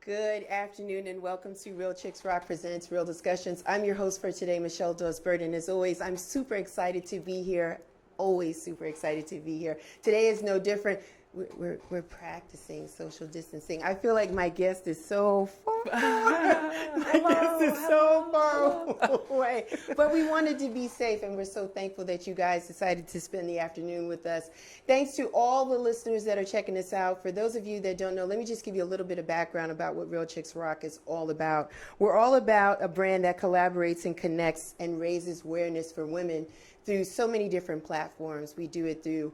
Good afternoon and welcome to Real Chicks Rock Presents Real Discussions. I'm your host for today, Michelle Dawes-Bird, and as always, I'm super excited to be here. Always super excited to be here. Today is no different. We're practicing social distancing. I feel like my guest is so far. So far away. But we wanted to be safe, and we're so thankful that you guys decided to spend the afternoon with us. Thanks to all the listeners that are checking us out. For those of you that don't know, let me just give you a little bit of background about what Real Chicks Rock is all about. We're all about a brand that collaborates and connects and raises awareness for women through so many different platforms. We do it through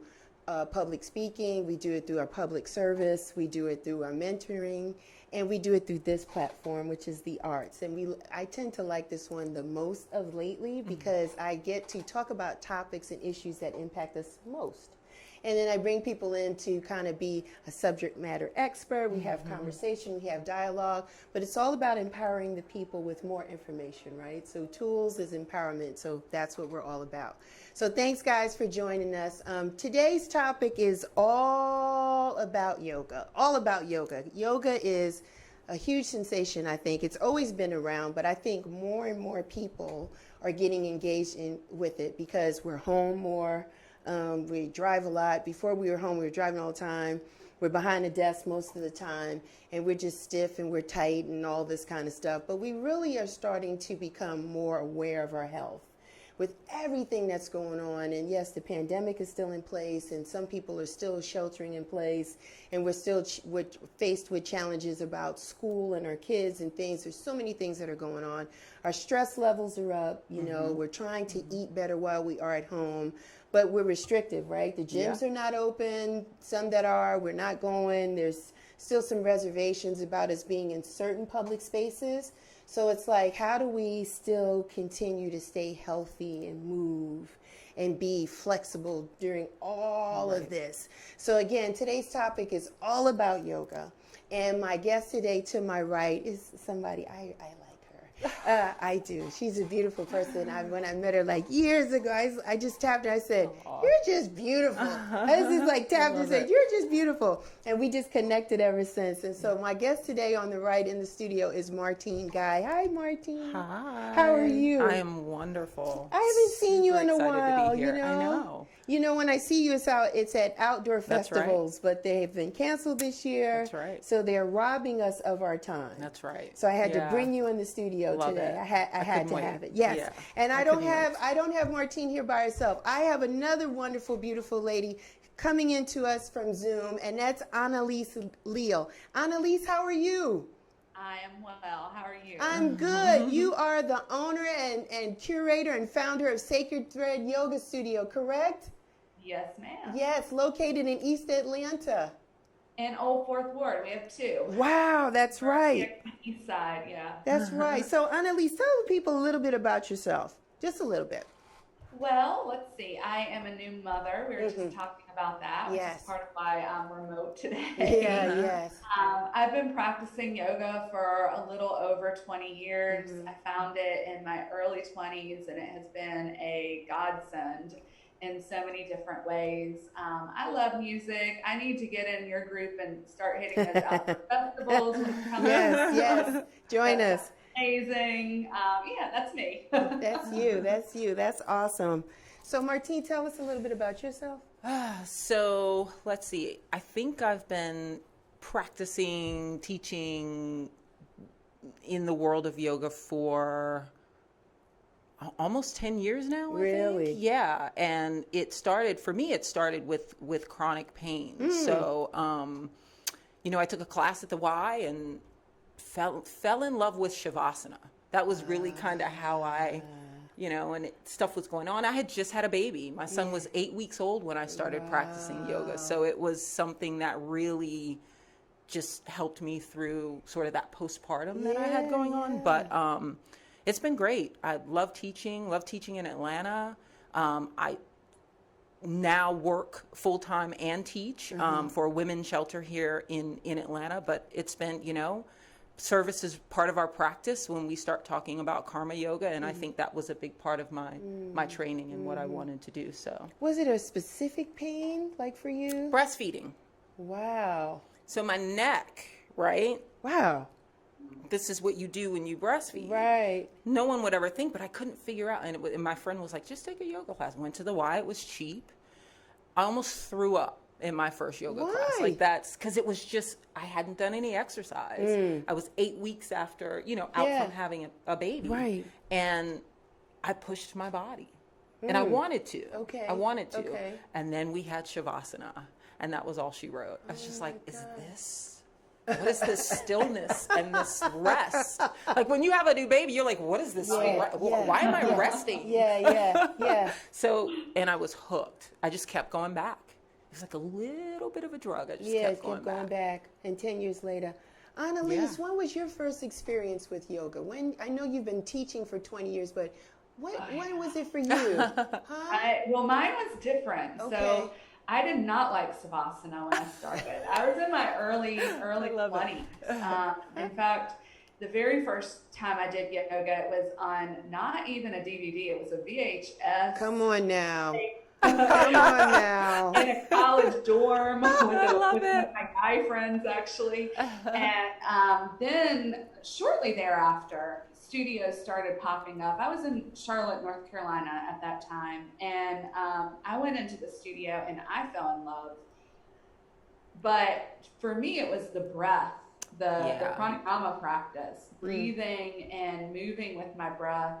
public speaking, we do it through our public service, we do it through our mentoring, and we do it through this platform, which is the arts. And I tend to like this one the most of lately because I get to talk about topics and issues that impact us most. And then I bring people in to kind of be a subject matter expert. We have conversation, we have dialogue, but it's all about empowering the people with more information, right? So tools is empowerment, so that's what we're all about. So thanks, guys, for joining us. Today's topic is all about yoga, all about yoga. Yoga is a huge sensation, I think. It's always been around, but I think more and more people are getting engaged with it because we're home more. We drive a lot. Before we were home, we were driving all the time. We're behind a desk most of the time, and we're just stiff and we're tight and all this kind of stuff. But we really are starting to become more aware of our health with everything that's going on. And yes, the pandemic is still in place, and some people are still sheltering in place, and we're still faced with challenges about school and our kids and things. There's so many things that are going on. Our stress levels are up. You know, we're trying to eat better while we are at home. But we're restrictive, right? The gyms are not open. Some that are, we're not going. There's still some reservations about us being in certain public spaces. So it's like, how do we still continue to stay healthy and move and be flexible during all of this? So again, today's topic is all about yoga. And my guest today to my right is somebody I like. I do. She's a beautiful person. When I met her like years ago, I just tapped her. I said, "You're just beautiful." I was just like tapped her and said, "You're just beautiful." And we just connected ever since. And so my guest today on the right in the studio is Marrteen Guy. Hi, Marrteen. Hi. How are you? I am wonderful. I haven't seen you in a while. To be here. You know? I know. You know, when I see you, it's at outdoor festivals, right. but they've been canceled this year. That's right. So they're robbing us of our time. That's right. So I had to bring you in the studio Love today. It. I had to have it. Yes. Yeah. And I don't have Marrteen here by herself. I have another wonderful, beautiful lady coming into us from Zoom, and that's Annelise Leal. Annelise, how are you? I am well. How are you? I'm good. You are the owner and curator and founder of Sacred Thread Yoga Studio, correct? Yes, ma'am. Yes, located in East Atlanta. In Old Fourth Ward, we have two. Wow, that's right. East side, yeah. That's right. So, Annelise, tell the people a little bit about yourself. Just a little bit. Well, let's see. I am a new mother. We were just talking about that, which is part of why I'm remote today. Yeah, yes. I've been practicing yoga for a little over 20 years. I found it in my early 20s, and it has been a godsend in so many different ways. I love music. I need to get in your group and start hitting those outdoor festivals. Yes. Join us. Amazing. Yeah, that's me. That's you. That's awesome. So, Marrteen, tell us a little bit about yourself. So let's see. I think I've been practicing, teaching in the world of yoga for almost 10 years now. Really? I think. Yeah. And it started with chronic pain. So, I took a class at the Y and fell in love with Shavasana. That was really kind of how I, and stuff was going on. I had just had a baby. My son was 8 weeks old when I started practicing yoga. So it was something that really just helped me through sort of that postpartum that I had going on. But it's been great. I love teaching in Atlanta. I now work full-time and teach for a women's shelter here in Atlanta. But it's been, service is part of our practice when we start talking about karma yoga, and I think that was a big part of my training and what I wanted to do. So, was it a specific pain, like for you? Breastfeeding. Wow. So my neck, right? Wow. this is what you do when you breastfeed. Right. No one would ever think, but I couldn't figure out. And my friend was like, just take a yoga class. Went to the Y. It was cheap. I almost threw up in my first yoga class. Why? Like that's because it was just, I hadn't done any exercise. I was 8 weeks after, out Yeah. from having a baby. Right. And I pushed my body. And I wanted to. Okay. I wanted to. Okay. And then we had Shavasana. And that was all she wrote. I was just like, what is this stillness and this rest? Like when you have a new baby, you're like, what is this? Why am I resting? Yeah. So, and I was hooked. I just kept going back. It was like a little bit of a drug. I just kept going back. And 10 years later. Annelise, when was your first experience with yoga? I know you've been teaching for 20 years, but when was it for you? Well, mine was different. Okay. So I did not like Shavasana when I started. I was in my early 20s. In fact, the very first time I did yoga, it was on not even a DVD, it was a VHS. Come on now. Come on now. In a college dorm with my guy friends, actually. And then shortly thereafter, studios started popping up. I was in Charlotte, North Carolina at that time. And I went into the studio and I fell in love. But for me, it was the breath, the pranayama practice, breathing and moving with my breath.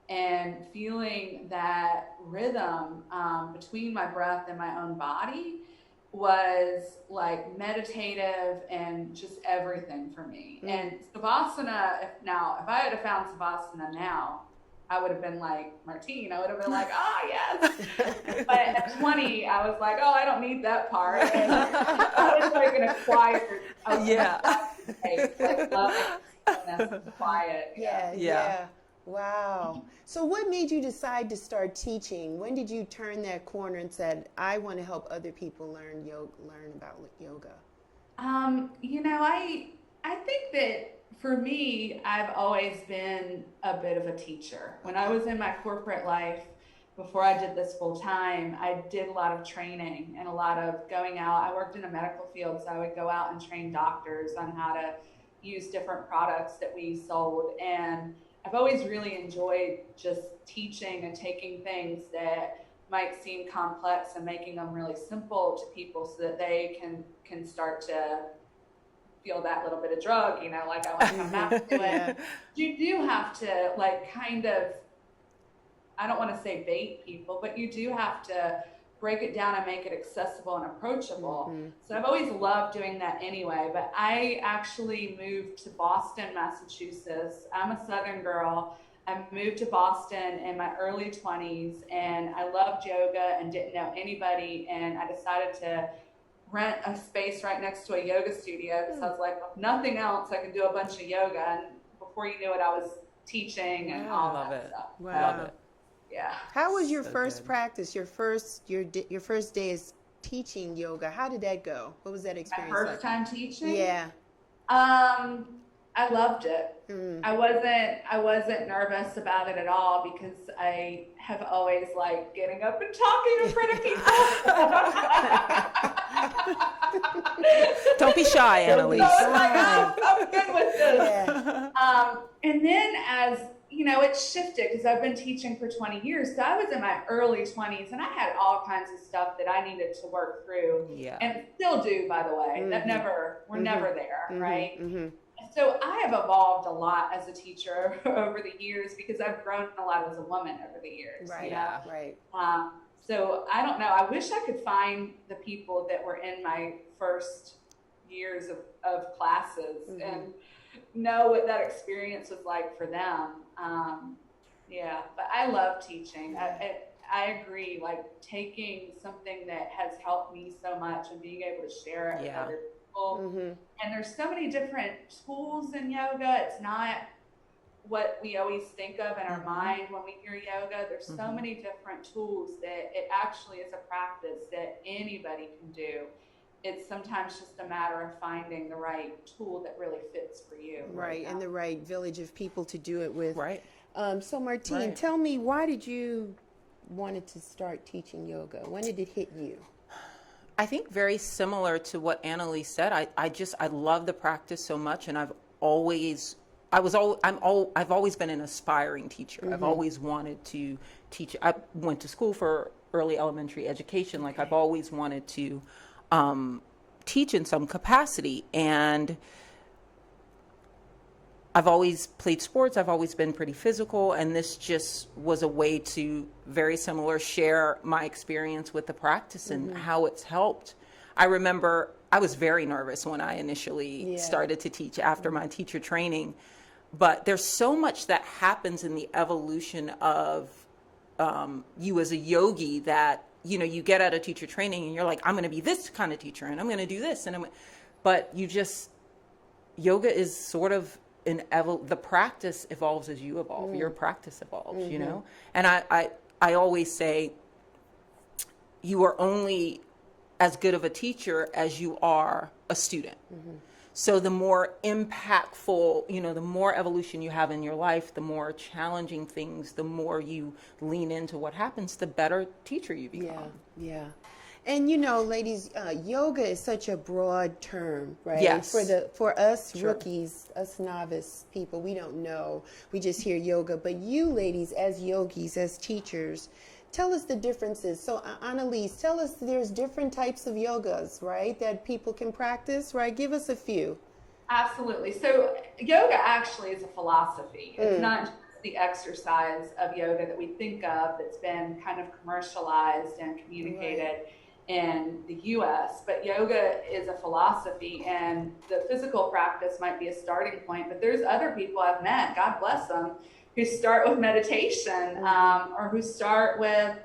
And feeling that rhythm between my breath and my own body was like meditative and just everything for me. And Shavasana, if I had found Shavasana now, I would have been like Marrteen. I would have been like, yes. But at 20, I was like, I don't need that part. And I was like an acquired. Quiet. Yeah. Wow. So what made you decide to start teaching? When did you turn that corner and said, I want to help other people learn about yoga? I think that for me, I've always been a bit of a teacher. When I was in my corporate life, before I did this full time, I did a lot of training and a lot of going out. I worked in a medical field, so I would go out and train doctors on how to use different products that we sold. And I've always really enjoyed just teaching and taking things that might seem complex and making them really simple to people so that they can start to feel that little bit of drug, like I want to come back to it. You do have to I don't want to say bait people, but you do have to break it down and make it accessible and approachable. So I've always loved doing that anyway, but I actually moved to Boston, Massachusetts. I'm a Southern girl. I moved to Boston in my early 20s and I loved yoga and didn't know anybody. And I decided to rent a space right next to a yoga studio because I was like, if nothing else, I can do a bunch of yoga. And before you knew it, I was teaching and all that stuff. Wow. Love it. Yeah. How was your first practice? Your first day is teaching yoga. How did that go? What was that experience My first time teaching? Yeah. I loved it. I wasn't nervous about it at all because I have always liked getting up and talking in front of people. Don't be shy, Annelise. I'm good with this. And then as it shifted because I've been teaching for 20 years. So I was in my early 20s and I had all kinds of stuff that I needed to work through. Yeah. And still do, by the way. We're never there, right? So I have evolved a lot as a teacher over the years because I've grown a lot as a woman over the years. Right. Right. So I don't know. I wish I could find the people that were in my first years of classes and know what that experience was like for them. But I love teaching. I agree, like taking something that has helped me so much and being able to share it with other people. And there's so many different tools in yoga. It's not what we always think of in our mind when we hear yoga. There's so many different tools that it actually is a practice that anybody can do. It's sometimes just a matter of finding the right tool that really fits for you. Right, and the right village of people to do it with. Right. So Marrteen, tell me, why did you wanted to start teaching yoga? When did it hit you? I think very similar to what Annelise said. I love the practice so much, and I've I've always been an aspiring teacher. I've always wanted to teach. I went to school for early elementary education. Like I've always wanted to teach in some capacity, and I've always played sports. I've always been pretty physical, and this just was a way to very similar share my experience with the practice and how it's helped. I remember I was very nervous when I initially started to teach after my teacher training, but there's so much that happens in the evolution of you as a yogi that, you know, you get out of teacher training and you're like, I'm going to be this kind of teacher and I'm going to do this. But yoga is sort of the practice evolves as you evolve. Your practice evolves, you know? And I always say you are only as good of a teacher as you are a student. So the more impactful, you know, the more evolution you have in your life, the more challenging things, the more you lean into what happens, the better teacher you become. Yeah. And you know, ladies, yoga is such a broad term, right? Yes. For us rookies, us novice people, we don't know. We just hear yoga. But you ladies, as yogis, as teachers, tell us the differences. So, Annelise, tell us there's different types of yogas, right, that people can practice, right? Give us a few. Absolutely. So yoga actually is a philosophy. It's not just the exercise of yoga that we think of that's been kind of commercialized and communicated in the US, but yoga is a philosophy, and the physical practice might be a starting point, but there's other people I've met, God bless them, who start with meditation or who start with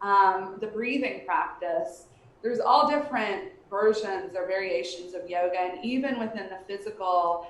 the breathing practice. There's all different versions or variations of yoga, and even within the physical,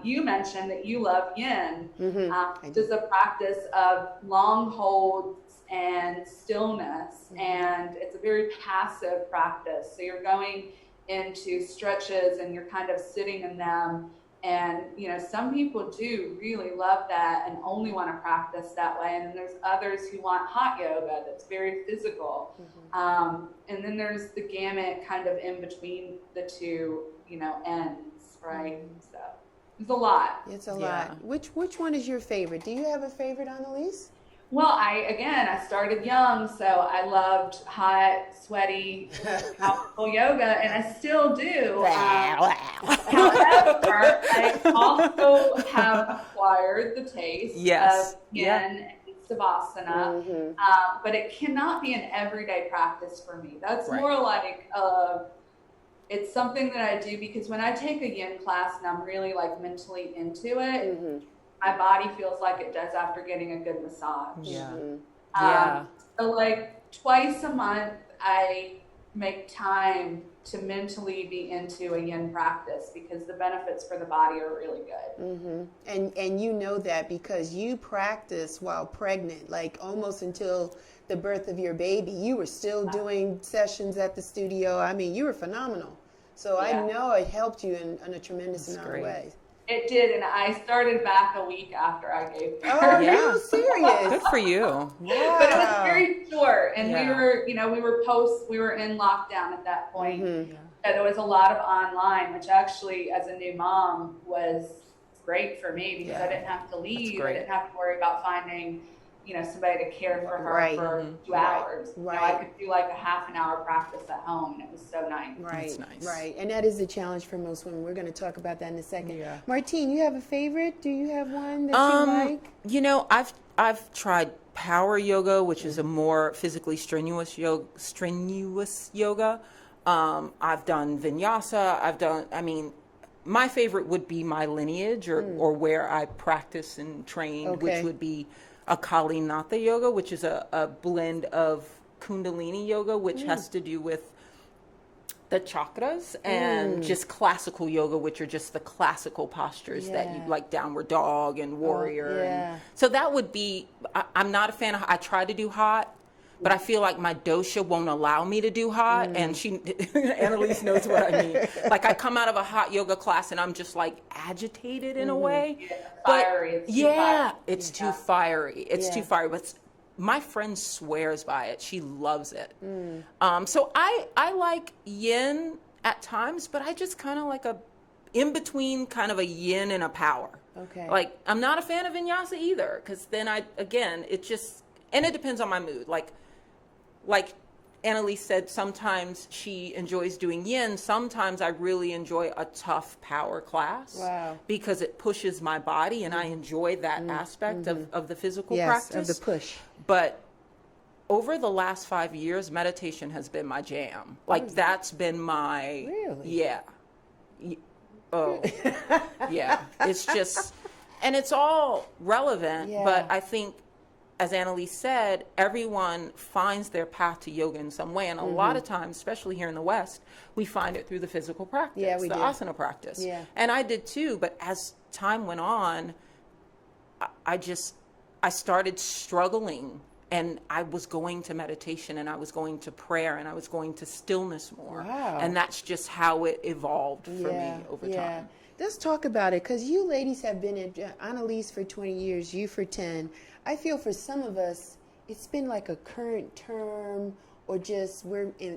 you mentioned that you love yin, which is a practice of long holds and stillness, and it's a very passive practice. So you're going into stretches and you're kind of sitting in them. And, you know, some people do really love that and only want to practice that way. And then there's others who want hot yoga that's very physical. And then there's the gamut kind of in between the two, you know, ends, right? So it's a lot. It's a lot. Which one is your favorite? Do you have a favorite, Annelise? Well, I started young, so I loved hot, sweaty, powerful yoga, and I still do. However, I also have acquired the taste of yin and Shavasana, but it cannot be an everyday practice for me. That's more like it's something that I do because when I take a yin class and I'm really like mentally into it, my body feels like it does after getting a good massage. So like twice a month, I make time to mentally be into a yin practice because the benefits for the body are really good. And you know that because you practice while pregnant, like almost until the birth of your baby. You were still doing sessions at the studio. I mean, you were phenomenal. So I know it helped you in a tremendous amount of ways. It did, and I started back a week after I gave birth. Oh, are you serious? Good for you. Wow. But it was very short, and we were in lockdown at that point. And there was a lot of online, which actually, as a new mom, was great for me because I didn't have to leave. I didn't have to worry about finding, you know, somebody to care for her for 2 hours. You know, I could do like a half an hour practice at home, and it was so nice. Right, nice. Right. And that is the challenge for most women. We're going to talk about that in a second. Marrteen, you have a favorite? Do you have one that you like? You know, I've tried power yoga, which is a more physically strenuous yoga. I've done vinyasa. My favorite would be my lineage or where I practice and train, which would be a Kalinatha yoga, which is a blend of Kundalini yoga, which has to do with the chakras, and just classical yoga, which are just the classical postures that you like, downward dog and warrior. And so that would be, I'm not a fan of, I try to do hot, but I feel like my dosha won't allow me to do hot. And Annelise knows what I mean. Like I come out of a hot yoga class and I'm just like agitated in a way. Fiery. It's too fiery. It's too fiery. But my friend swears by it. She loves it. So I like yin at times, but I just kind of like in between kind of a yin and a power. Okay. Like, I'm not a fan of vinyasa either, because then it just, and it depends on my mood. Like Annelise said, sometimes she enjoys doing yin. Sometimes I really enjoy a tough power class. Wow. Because it pushes my body, and I enjoy that aspect of the physical Yes, practice. of the push. But over the last 5 years, meditation has been my jam. Like, that's been my... Really? Yeah. Oh, yeah. It's just... And it's all relevant, Yeah. but I think, as Annelise said, everyone finds their path to yoga in some way. And a lot of times, especially here in the West, we find it through the physical practice, Yeah, we the do. asana practice. Yeah. And I did too, but as time went on, I started struggling, and I was going to meditation, and I was going to prayer, and I was going to stillness more. Wow. And that's just how it evolved for me over time. Let's talk about it, because you ladies have been at Annelise for 20 years, you for 10. I feel for some of us, it's been like a current term, or just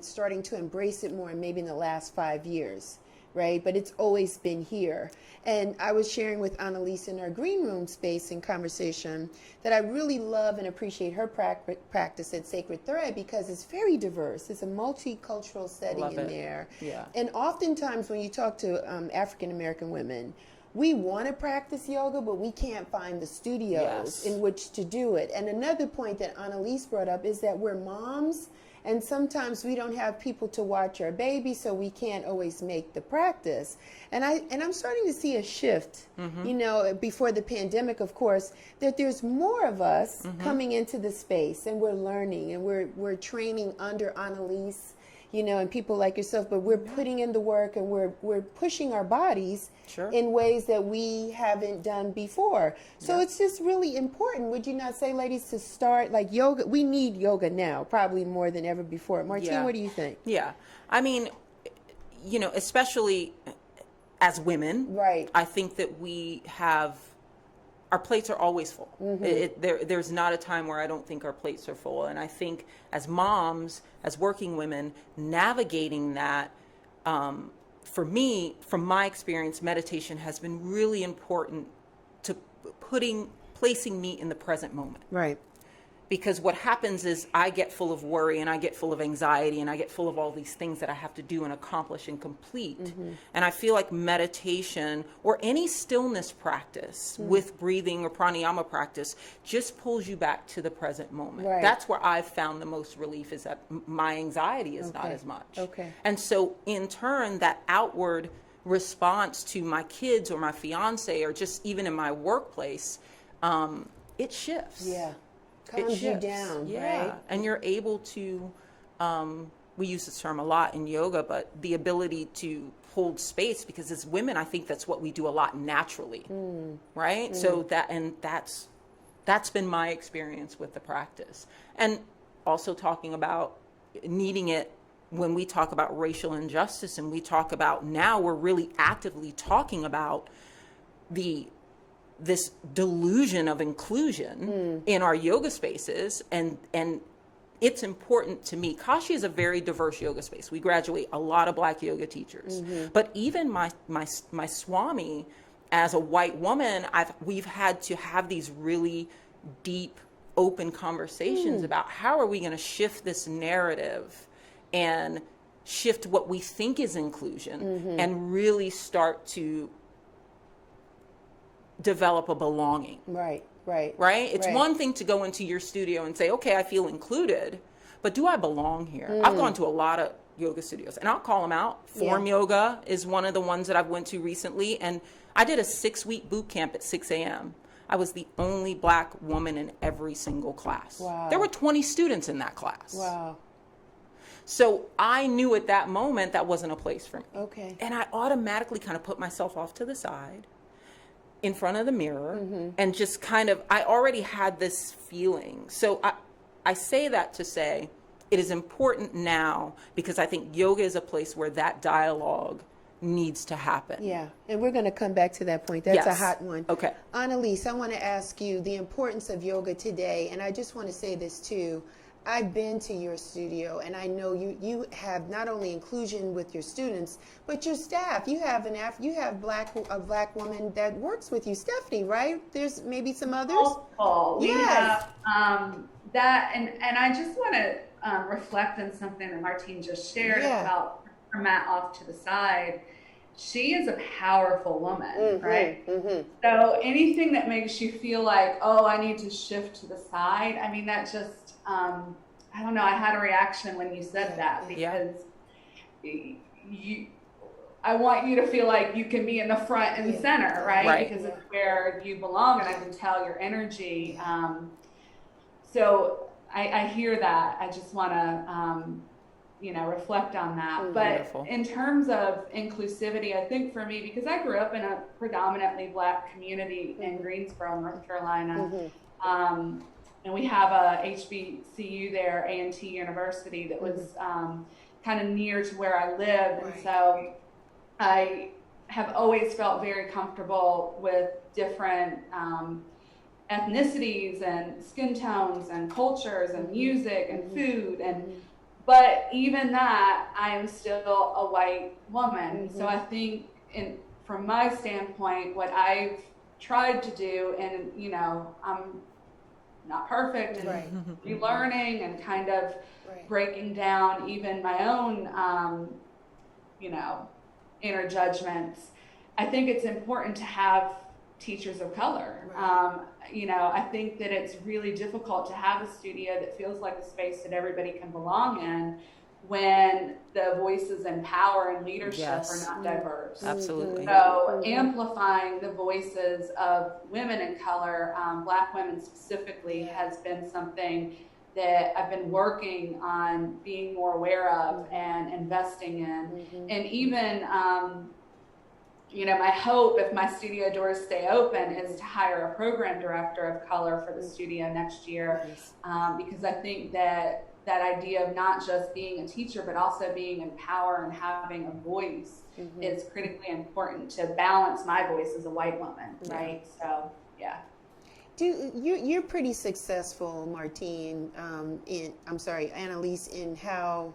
starting to embrace it more, maybe in the last 5 years, right? But it's always been here. And I was sharing with Annelise in our green room space in conversation that I really love and appreciate her practice at Sacred Thread, because it's very diverse. It's a multicultural setting Love in it. there. Yeah. And oftentimes when you talk to African American women, we want to practice yoga, but we can't find the studios Yes. in which to do it. And another point that Annelise brought up is that we're moms, and sometimes we don't have people to watch our baby, so we can't always make the practice. And I'm starting to see a shift, you know, before the pandemic, of course, that there's more of us coming into the space, and we're learning, and we're training under Annelise, you know, and people like yourself, but we're putting in the work, and we're pushing our bodies Sure. in ways that we haven't done before. So it's just really important, would you not say, ladies, to start like yoga? We need yoga now, probably more than ever before. Marrteen, Yeah. what do you think? Yeah. I mean, you know, especially as women, Right. I think that our plates are always full. There's not a time where I don't think our plates are full. And I think as moms, as working women, navigating that, for me, from my experience, meditation has been really important to placing me in the present moment. Right. Because what happens is I get full of worry, and I get full of anxiety, and I get full of all these things that I have to do and accomplish and complete. And I feel like meditation or any stillness practice with breathing or pranayama practice just pulls you back to the present moment. Right. That's where I've found the most relief, is that my anxiety is not Okay. as much. Okay. And so in turn, that outward response to my kids or my fiance, or just even in my workplace, it shifts. Yeah. It Calms you shifts. down, Yeah. right? And you're able to, we use this term a lot in yoga, but the ability to hold space, because as women, I think that's what we do a lot naturally, right? So that's been my experience with the practice. And also talking about needing it when we talk about racial injustice, and we talk about, now we're really actively talking about this delusion of inclusion in our yoga spaces, and it's important to me. Kashi is a very diverse yoga space. We graduate a lot of Black yoga teachers, but even my Swami, as a white woman, we've had to have these really deep, open conversations about how are we going to shift this narrative and shift what we think is inclusion, and really start to develop a belonging. Right. It's one thing to go into your studio and say, okay, I feel included, but do I belong here? I've gone to a lot of yoga studios, and I'll call them out. Form Yoga is one of the ones that I've went to recently, and I did a 6-week boot camp at 6 a.m. I was the only Black woman in every single class. Wow. There were 20 students in that class. Wow. So I knew at that moment that wasn't a place for me. Okay. And I automatically kind of put myself off to the side in front of the mirror, and just kind of, I already had this feeling. So I say that to say it is important now, because I think yoga is a place where that dialogue needs to happen. Yeah, and we're going to come back to that point. That's a Yes. hot one. Okay. Annelise, I want to ask you the importance of yoga today, and I just want to say this too. I've been to your studio, and I know you have not only inclusion with your students, but your staff. You have a black woman that works with you, Stephanie, right? There's maybe some others. Multiple. We Yes. have that, and I just want to reflect on something that Marrteen just shared about her mat off to the side. She is a powerful woman, right? So anything that makes you feel like, oh, I need to shift to the side, I mean, that just, I don't know, I had a reaction when you said that, because I want you to feel like you can be in the front and center, right? Because it's where you belong, and I can tell your energy. So I hear that. I just want to, reflect on that. But in terms of inclusivity, I think for me, because I grew up in a predominantly black community in Greensboro, North Carolina, and we have a HBCU there, A&T University, that was kind of near to where I lived. And so I have always felt very comfortable with different ethnicities and skin tones and cultures and music and food, but even that, I am still a white woman. So I think, from my standpoint, what I've tried to do, and I'm not perfect, and relearning and kind of breaking down even my own inner judgments. I think it's important to have teachers of color. I think that it's really difficult to have a studio that feels like a space that everybody can belong in when the voices in power and leadership are not diverse. Absolutely. So amplifying the voices of women in color, black women specifically, has been something that I've been working on being more aware of and investing in. And even my hope, if my studio doors stay open, is to hire a program director of color for the studio next year, because I think that idea of not just being a teacher, but also being in power and having a voice is critically important to balance my voice as a white woman, right? So, You're pretty successful, Marrteen, Annelise, in how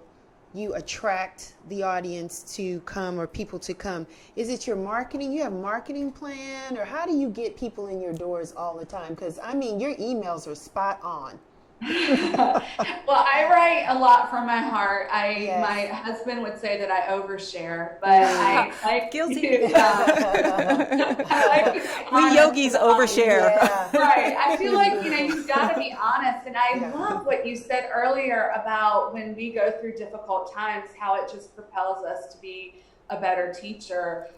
you attract the audience to come, or people to come. Is it your marketing? You have a marketing plan, or how do you get people in your doors all the time? Because your emails are spot on. Well, I write a lot from my heart. My husband would say that I overshare, but I like Guilty. to, I like to be We honest yogis about overshare. Right. I feel like, you've got to be honest. And I love what you said earlier about when we go through difficult times, how it just propels us to be a better teacher.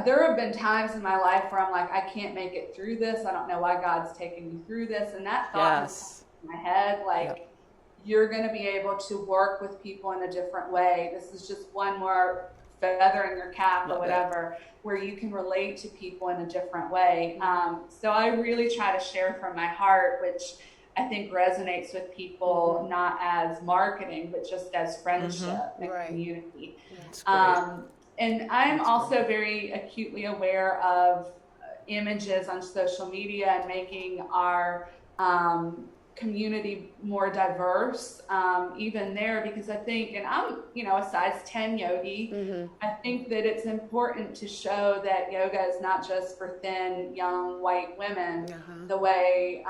There have been times in my life where I'm like, I can't make it through this. I don't know why God's taking me through this. And that thought has in my head, like, you're going to be able to work with people in a different way. This is just one more feather in your cap or whatever, where you can relate to people in a different way. So I really try to share from my heart, which I think resonates with people, not as marketing, but just as friendship and community. And I'm also very acutely aware of images on social media and making our community more diverse, even there, because I think, and I'm, a size 10 yogi, I think that it's important to show that yoga is not just for thin, young, white women, the way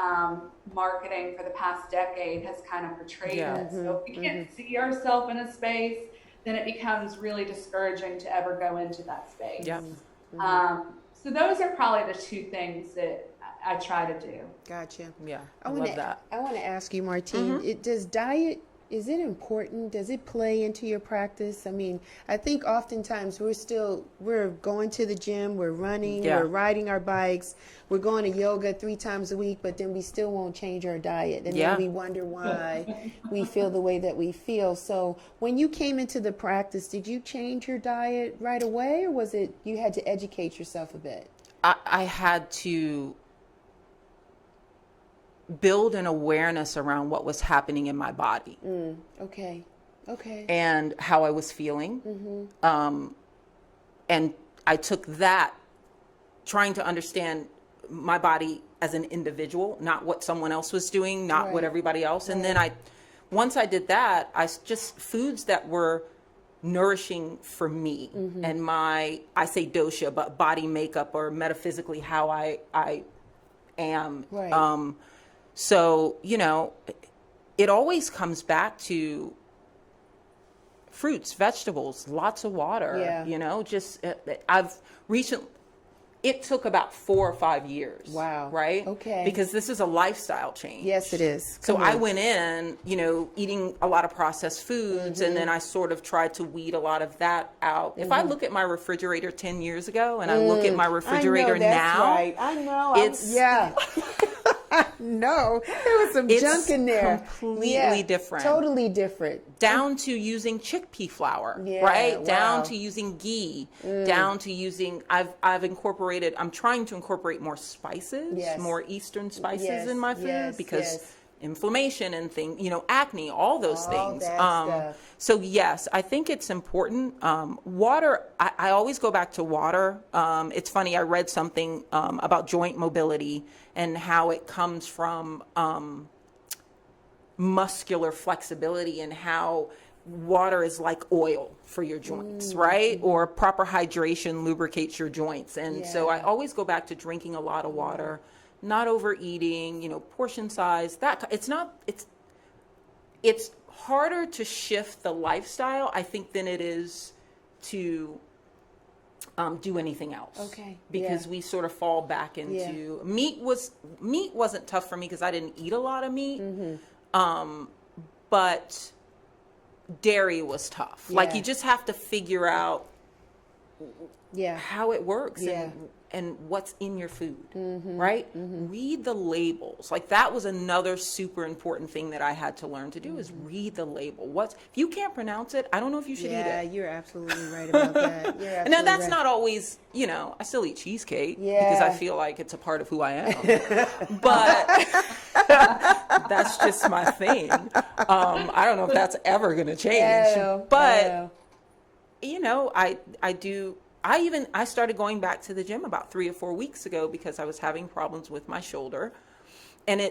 marketing for the past decade has kind of portrayed it. So if we can't see ourselves in a space, then it becomes really discouraging to ever go into that space. So those are probably the two things that I try to do. Gotcha. Yeah, I love that. I want to ask you, Marrteen, does diet, is it important? Does it play into your practice? I think oftentimes we're going to the gym, we're running, we're riding our bikes, we're going to yoga 3 times a week, but then we still won't change our diet. And then we wonder why we feel the way that we feel. So when you came into the practice, did you change your diet right away, or was it you had to educate yourself a bit? I had to build an awareness around what was happening in my body. Okay. And how I was feeling. And I took that, trying to understand my body as an individual, not what someone else was doing, not what everybody else. And then once I did that, just foods that were nourishing for me and I say dosha, but body makeup or metaphysically how I am. Right. So, it always comes back to fruits, vegetables, lots of water, it took about 4 or 5 years. Wow. Right? Okay. Because this is a lifestyle change. Yes, it is. So I went in, eating a lot of processed foods, and then I sort of tried to weed a lot of that out. If I look at my refrigerator 10 years ago and I look at my refrigerator now, right. I know. It's No, there was some junk in there. Completely different. Totally different. Down to using chickpea flour, right? Wow. Down to using ghee, down to using, I'm trying to incorporate more spices, more Eastern spices in my food because inflammation and acne, all those things. So yes, I think it's important. Water, I always go back to water. It's funny, I read something about joint mobility and how it comes from muscular flexibility and how water is like oil for your joints, right? Or proper hydration lubricates your joints. And so I always go back to drinking a lot of water, not overeating, portion size. It's harder to shift the lifestyle, I think, than it is to do anything else. Okay. Because we sort of fall back into meat wasn't tough for me because I didn't eat a lot of meat. But dairy was tough. Like you just have to figure out how it works and what's in your food, right? Read the labels. Like that was another super important thing that I had to learn to do is read the label. If you can't pronounce it, I don't know if you should eat it. Yeah, you're absolutely right about that. And now that's not always, I still eat cheesecake because I feel like it's a part of who I am. But that's just my thing. I don't know if that's ever going to change. But, I started going back to the gym about 3 or 4 weeks ago because I was having problems with my shoulder. And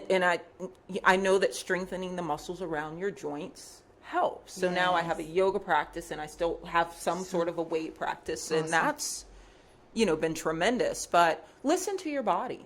I know that strengthening the muscles around your joints helps. So now I have a yoga practice and I still have some sort of a weight practice. And that's, been tremendous. But listen to your body.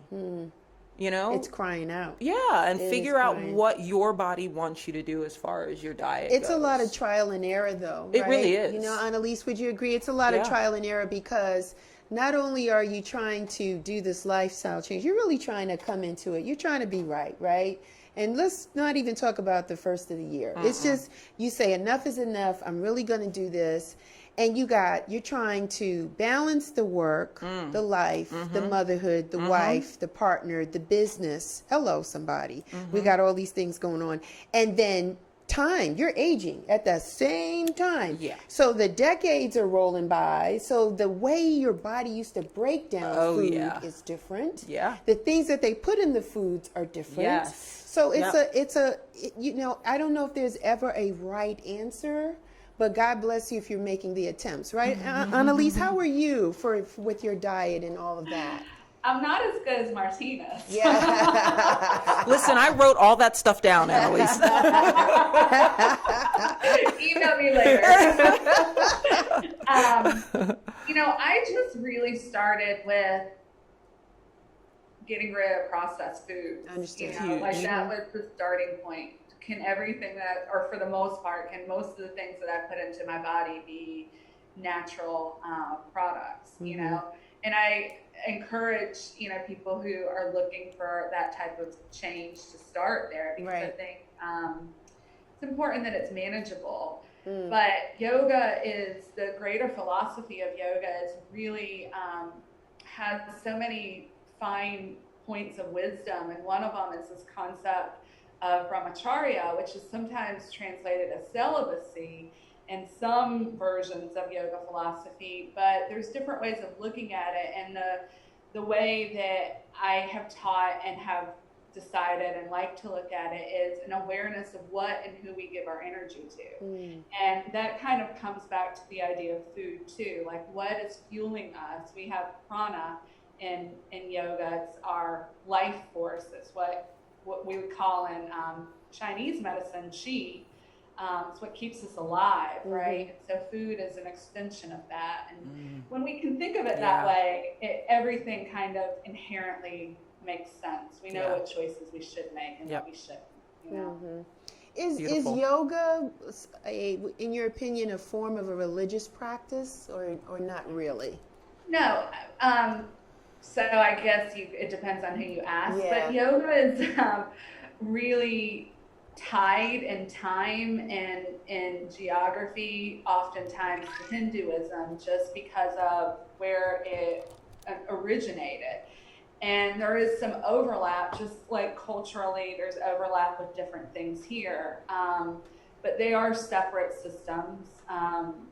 It's crying out. Yeah, and figure out what your body wants you to do as far as your diet It's goes. a lot of trial and error, though. It right? really is. Annelise, would you agree? It's a lot of trial and error because not only are you trying to do this lifestyle change, you're really trying to come into it. You're trying to be right? And let's not even talk about the first of the year. It's just, you say enough is enough. I'm really going to do this. And you're trying to balance the work, the life, the motherhood, the wife, the partner, the business. Hello, somebody. We got all these things going on. And then time, you're aging at the same time. Yeah. So the decades are rolling by. So the way your body used to break down food is different. Yeah. The things that they put in the foods are different. Yes. So I don't know if there's ever a right answer. But God bless you if you're making the attempts, right? Annelise, how are you with your diet and all of that? I'm not as good as Martina. Yeah. Listen, I wrote all that stuff down, Annelise. Email me later. I just really started with getting rid of processed food. I understand. That was the starting point. Can everything or for the most part, can most of the things that I put into my body be natural products, And I encourage, people who are looking for that type of change to start there because I think it's important that it's manageable. But yoga is, the greater philosophy of yoga is really has so many fine points of wisdom. And one of them is this concept of brahmacharya, which is sometimes translated as celibacy in some versions of yoga philosophy, but there's different ways of looking at it. And the way that I have taught and have decided and like to look at it is an awareness of what and who we give our energy to. And that kind of comes back to the idea of food too, like what is fueling us. We have prana in yoga. It's our life force. It's what we would call in Chinese medicine, qi. It's what keeps us alive, right? So food is an extension of that. And when we can think of it that way, everything kind of inherently makes sense. We know what choices we should make and what we shouldn't, you know? Is yoga, in your opinion, a form of a religious practice or not really? No. So I guess it depends on who you ask. But yoga is really tied in time and in geography, oftentimes to Hinduism, just because of where it originated. And there is some overlap, just like culturally, there's overlap with different things here. But they are separate systems.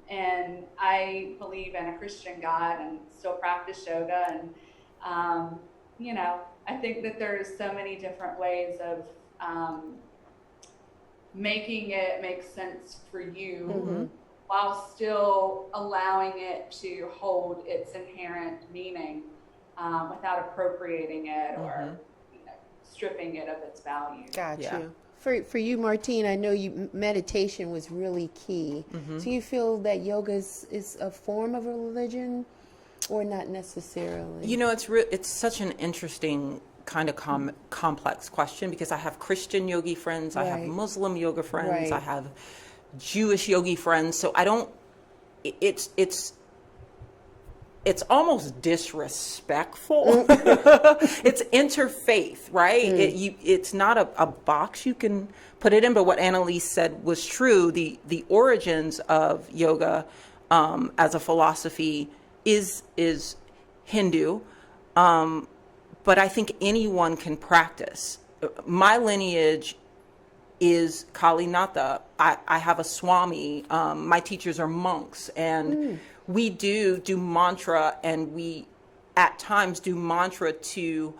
And I believe in a Christian God and still practice yoga. And, you know, I think that there's so many different ways of making it make sense for you while still allowing it to hold its inherent meaning without appropriating it or stripping it of its value. Got you. For you, Marrteen, I know meditation was really key. Do you feel that yoga is a form of a religion or not necessarily? You know, it's such an interesting kind of complex question, because I have Christian yogi friends, I have Muslim yoga friends, I have Jewish yogi friends. So I don't, it's almost disrespectful. It's interfaith, right? It's not a box you can put it in. But what Annelise said was true. The origins of yoga as a philosophy is Hindu. But I think anyone can practice. My lineage is Kalinatha. I have a Swami. My teachers are monks, and we do mantra, and we at times do mantra to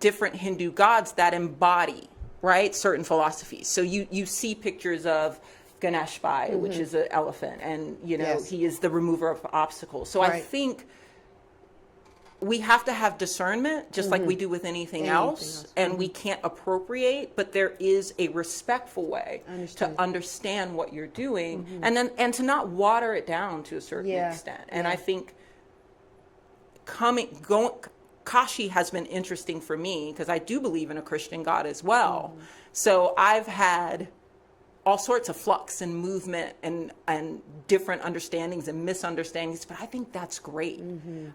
different Hindu gods that embody, right, certain philosophies. So you see pictures of Ganeshbai, which is an elephant, and you know he is the remover of obstacles. So I think we have to have discernment, just like we do with anything else, and we can't appropriate, but there is a respectful way to understand what you're doing, and to not water it down to a certain extent. And I think Kashi has been interesting for me, because I do believe in a Christian God as well. So I've had all sorts of flux and movement and different understandings and misunderstandings, but I think that's great.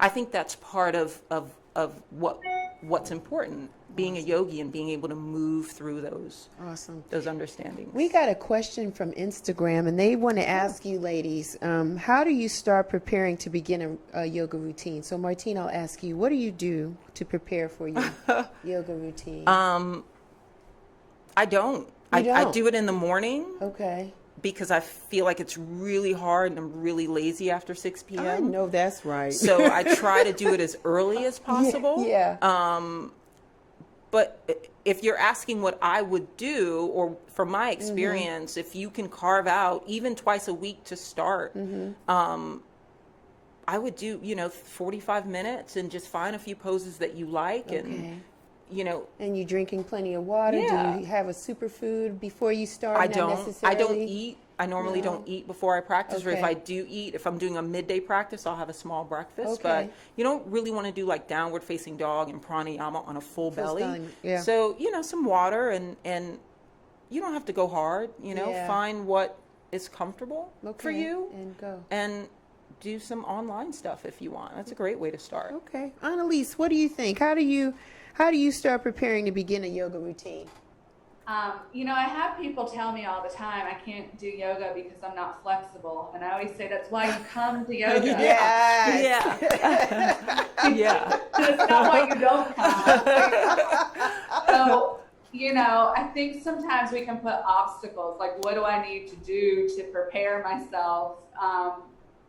I think that's part of what's important, being a yogi and being able to move through those understandings. We got a question from Instagram, and they want to ask you ladies, how do you start preparing to begin a yoga routine? So Marrteen, I'll ask you, what do you do to prepare for your yoga routine? I don't. I do it in the morning. Okay. Because I feel like it's really hard and I'm really lazy after 6 p.m. I know that's right. So I try to do it as early as possible. But if you're asking what I would do, or from my experience, if you can carve out even twice a week to start, I would do, 45 minutes and just find a few poses that you like and And you drinking plenty of water? Yeah. Do you have a superfood before you start? I don't eat. I normally don't eat before I practice, or if Okay. I do eat, if I'm doing a midday practice, I'll have a small breakfast. Okay. But you don't really want to do like downward facing dog and pranayama on a full belly. stomach, yeah. So, some water and you don't have to go hard, Yeah. find what is comfortable for Okay, you and go. and do some online stuff if you want. That's a great way to start. Okay. Annelise, what do you think? How do you start preparing to begin a yoga routine? I have people tell me all the time I can't do yoga because I'm not flexible, and I always say that's why you come to yoga. Yeah. It's not why you don't come. So, I think sometimes we can put obstacles, like what do I need to do to prepare myself?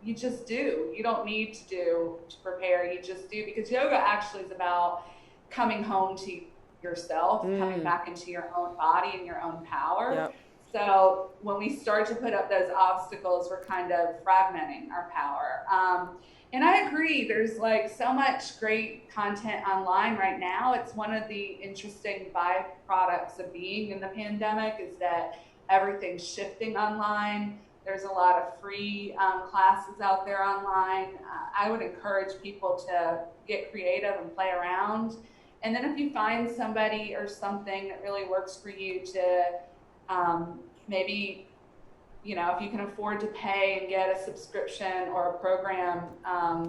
You just do. You don't need to prepare. You just do, because yoga actually is about coming home to yourself, coming back into your own body and your own power. Yep. So when we start to put up those obstacles, we're kind of fragmenting our power. And I agree, there's like so much great content online right now. It's one of the interesting byproducts of being in the pandemic is that everything's shifting online. There's a lot of free classes out there online. I would encourage people to get creative and play around. And then if you find somebody or something that really works for you to maybe, if you can afford to pay and get a subscription or a program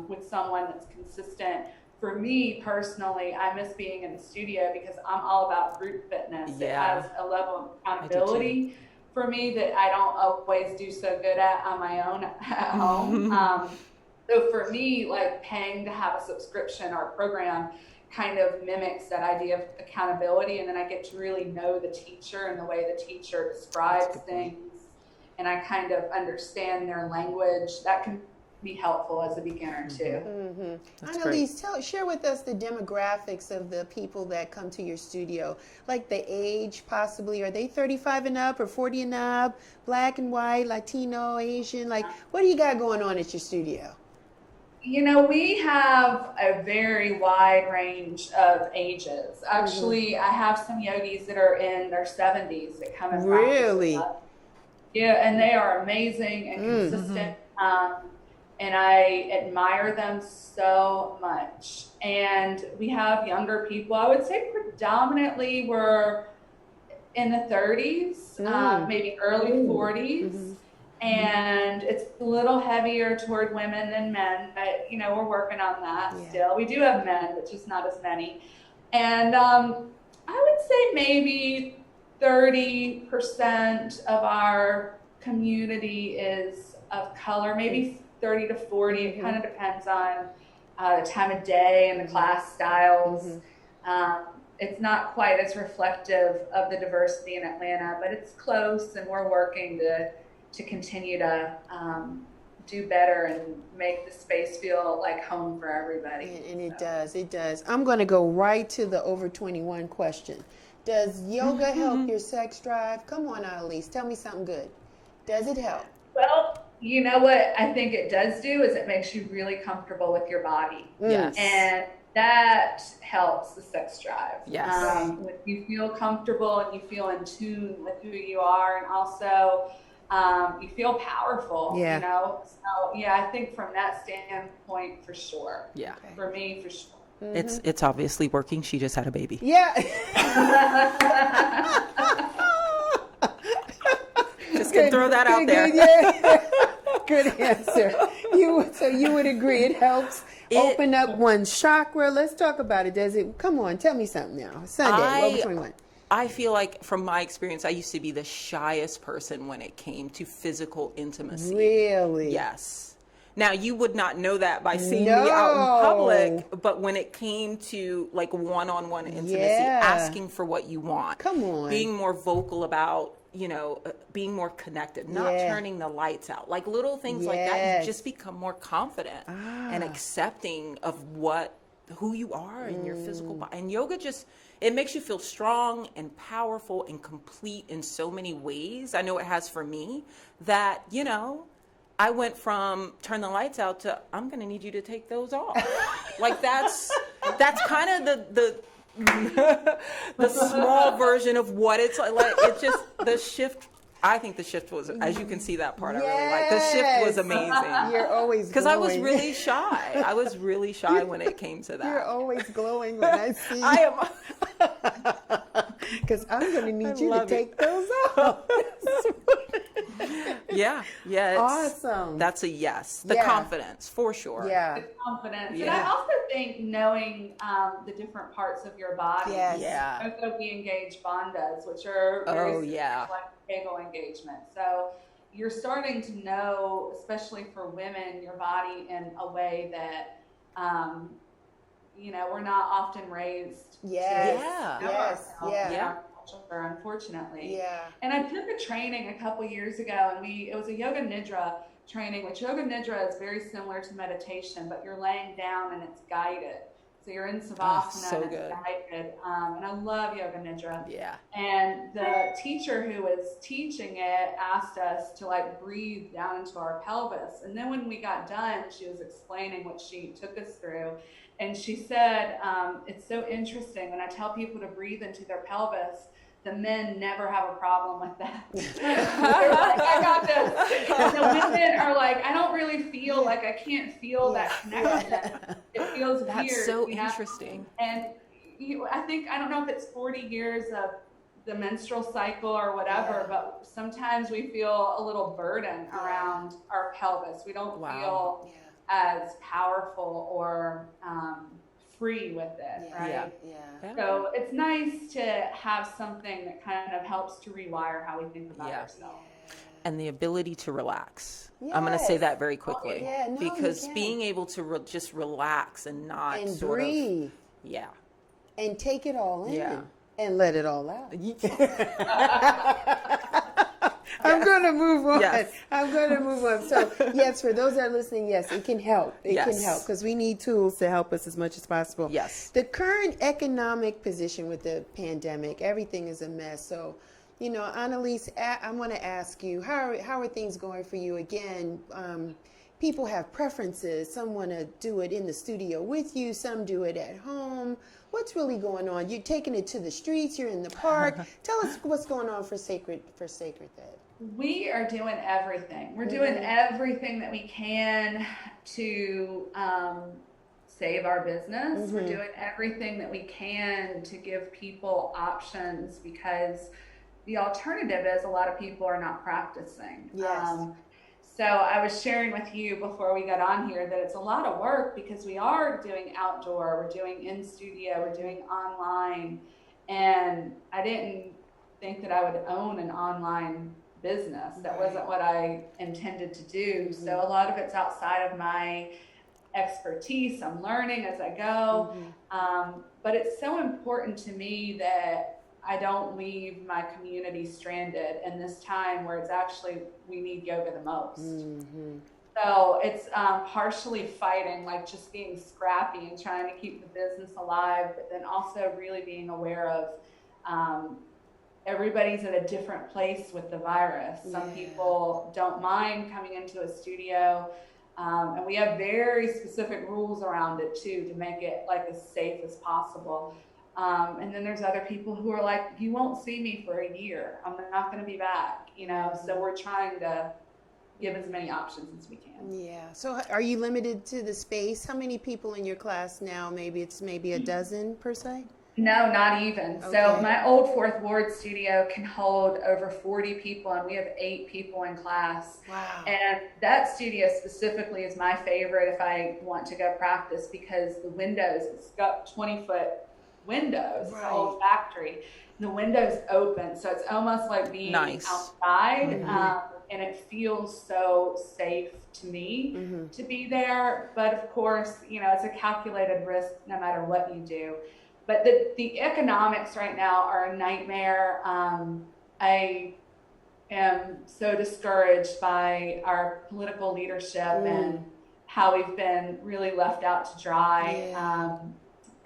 with someone that's consistent. For me personally, I miss being in the studio because I'm all about group fitness. It has a level of accountability for me that I don't always do so good at on my own at home. So for me, like paying to have a subscription or a program kind of mimics that idea of accountability, and then I get to really know the teacher and the way the teacher describes things, and I kind of understand their language. That can be helpful as a beginner too. Annelise, share with us the demographics of the people that come to your studio, like the age possibly. Are they 35 and up or 40 and up, black and white, Latino, Asian? Like, what do you got going on at your studio? We have a very wide range of ages. Actually, I have some yogis that are in their 70s that come and practice with us. Yeah, and they are amazing and consistent. And I admire them so much. And we have younger people. I would say predominantly we're in the 30s, maybe early 40s. And it's a little heavier toward women than men, but we're working on that still. We do have men, but just not as many. And I would say maybe 30% of our community is of color, maybe 30 to 40. It kind of depends on the time of day and the class styles. It's not quite as reflective of the diversity in Atlanta, but it's close, and we're working to continue to do better and make the space feel like home for everybody. And it does. I'm going to go right to the over 21 question. Does yoga help your sex drive? Come on, Annelise, tell me something good. Does it help? Well, you know what I think it does do is it makes you really comfortable with your body. Yes. And that helps the sex drive. Yes. When you feel comfortable and you feel in tune with who you are, and also you feel powerful, So I think from that standpoint, for sure. Yeah. For me, for sure. It's obviously working. She just had a baby. Yeah. Just gonna throw that out there. Good answer. So you would agree it helps open up one's chakra. Let's talk about it. Does it? Come on, tell me something now. Sunday, over 21. I feel like from my experience, I used to be the shyest person when it came to physical intimacy. Really? Yes. Now, you would not know that by seeing me out in public, but when it came to like one-on-one intimacy, asking for what you want, come on, being more vocal about, being more connected, not turning the lights out, like little things like that, you just become more confident and accepting of who you are in your physical body. And yoga it makes you feel strong and powerful and complete in so many ways. I know it has for me that, I went from turn the lights out to I'm going to need you to take those off. Like that's kind of the small version of what it's like. It's just the shift. I think the shift was, as you can see that part, I really like. The shift was amazing. You're always because I was really shy. I was really shy when it came to that. You're always glowing when I see you. I am. Because I'm going to need you to take those off. Yeah. Awesome. That's a yes. The confidence, for sure. Yeah. The confidence. And I also think knowing the different parts of your body. Yes. Yeah. Also we engage bandhas, which are very like Kegel engagement. So you're starting to know, especially for women, your body in a way that we're not often raised to unfortunately. Yeah. And I took a training a couple years ago, and it was a yoga nidra training, which yoga nidra is very similar to meditation, but you're laying down and it's guided. So you're in Shavasana, so and it's good. guided. And I love Yoga Nidra. Yeah. And the teacher who was teaching it asked us to like breathe down into our pelvis. And then when we got done, she was explaining what she took us through. And she said, it's so interesting when I tell people to breathe into their pelvis, the men never have a problem with that. They're like, I got this. And the women are like, I don't really feel like I can't feel that connection. It feels weird. That's so interesting. And I think, I don't know if it's 40 years of the menstrual cycle or whatever, but sometimes we feel a little burden around our pelvis. We don't feel as powerful or free with it, right? Yeah. So it's nice to have something that kind of helps to rewire how we think about ourselves. And the ability to relax. I'm going to say that very quickly. Because you being able to just relax and not and sort breathe. of, and take it all in and let it all out. I'm going to move on. I'm going to move on. So, yes, for those that are listening, yes, it can help. It can help because we need tools to help us as much as possible. Yes. The current economic position with the pandemic, everything is a mess. So, you know, Annelise, I want to ask you, how are things going for you? Again, people have preferences. Some want to do it in the studio with you. Some do it at home. What's really going on? You're taking it to the streets. You're in the park. Tell us what's going on for Sacred Thread. We are doing everything. We're doing everything that we can to save our business. We're doing everything that we can to give people options because the alternative is a lot of people are not practicing. So I was sharing with you before we got on here that it's a lot of work because we are doing outdoor, we're doing in studio, we're doing online. And I didn't think that I would own an online business. That wasn't what I intended to do. So a lot of it's outside of my expertise. I'm learning as I go. But it's so important to me that I don't leave my community stranded in this time where it's actually, we need yoga the most. So it's partially fighting, like just being scrappy and trying to keep the business alive, but then also really being aware of everybody's at a different place with the virus. Some people don't mind coming into a studio, and we have very specific rules around it too to make it like as safe as possible. And then there's other people who are like, you won't see me for a year. I'm not going to be back, you know? So we're trying to give as many options as we can. Yeah. So are you limited to the space? How many people in your class now? Maybe it's a dozen per se? No, not even. So my old Fourth Ward studio can hold over 40 people, and we have 8 people in class. Wow. And that studio specifically is my favorite if I want to go practice because the windows, it's got 20-foot windows, the old factory. The windows open, so it's almost like being outside, and it feels so safe to me to be there. But of course, you know, it's a calculated risk no matter what you do. But the economics right now are a nightmare. I am so discouraged by our political leadership and how we've been really left out to dry.